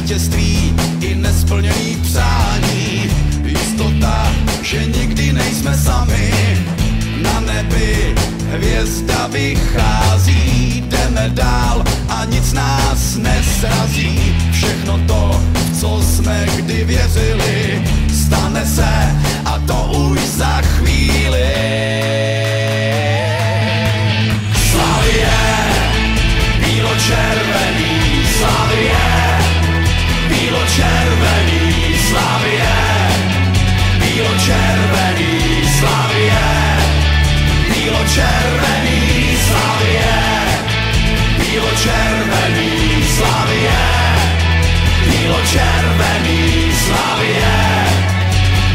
vítězství i nesplněný přání. Jistota, že nikdy nejsme sami. Na nebi hvězda vychází, jdeme dál a nic nás nesrazí. Všechno to, v co jsme kdy věřili, stane se a to už za chvíli. Slavie, bílo-červený, Slavie, bílo-červený, Slavie, bílo-červený, Slavie, bílo-červený, Slavie, bílo-červený, Slavie, bílo-červený, Slavie,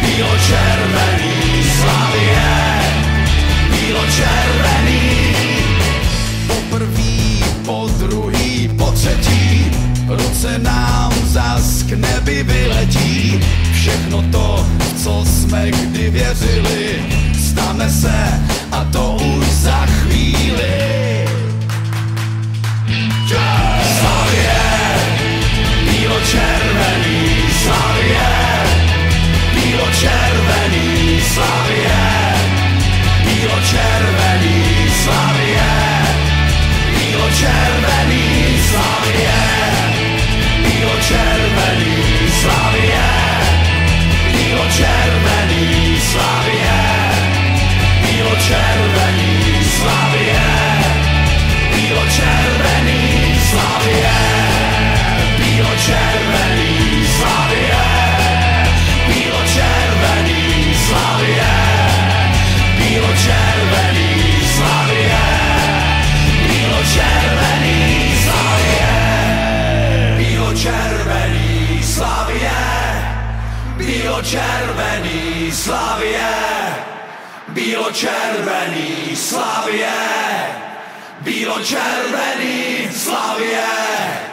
bílo-červený, Slavie, bílo-červený. Poprvý, po druhý, po třetí, ruce nám zas k nebi vyletí. Všechno to, v co jsme kdy věřili, stane se a to už za chvíli. Slavie, bílo-červený, Slavie, bílo-červený, Slavie, bílo-červený, Slavie, bílo-červený, Slavie, bílo-červený, Slavie, bílo-červený, Slavie, bílo-červený, Slavie, bílo-červený, Slavie, bílo-červený, Slavie, bílo-červený, Slavie, bílo-červený, Slavie, bílo-červený, Slavie, bílo-červený, Slavie, bílo-červený, Slavie, bílo-červený, Slavie, bílo-červený, Slavie.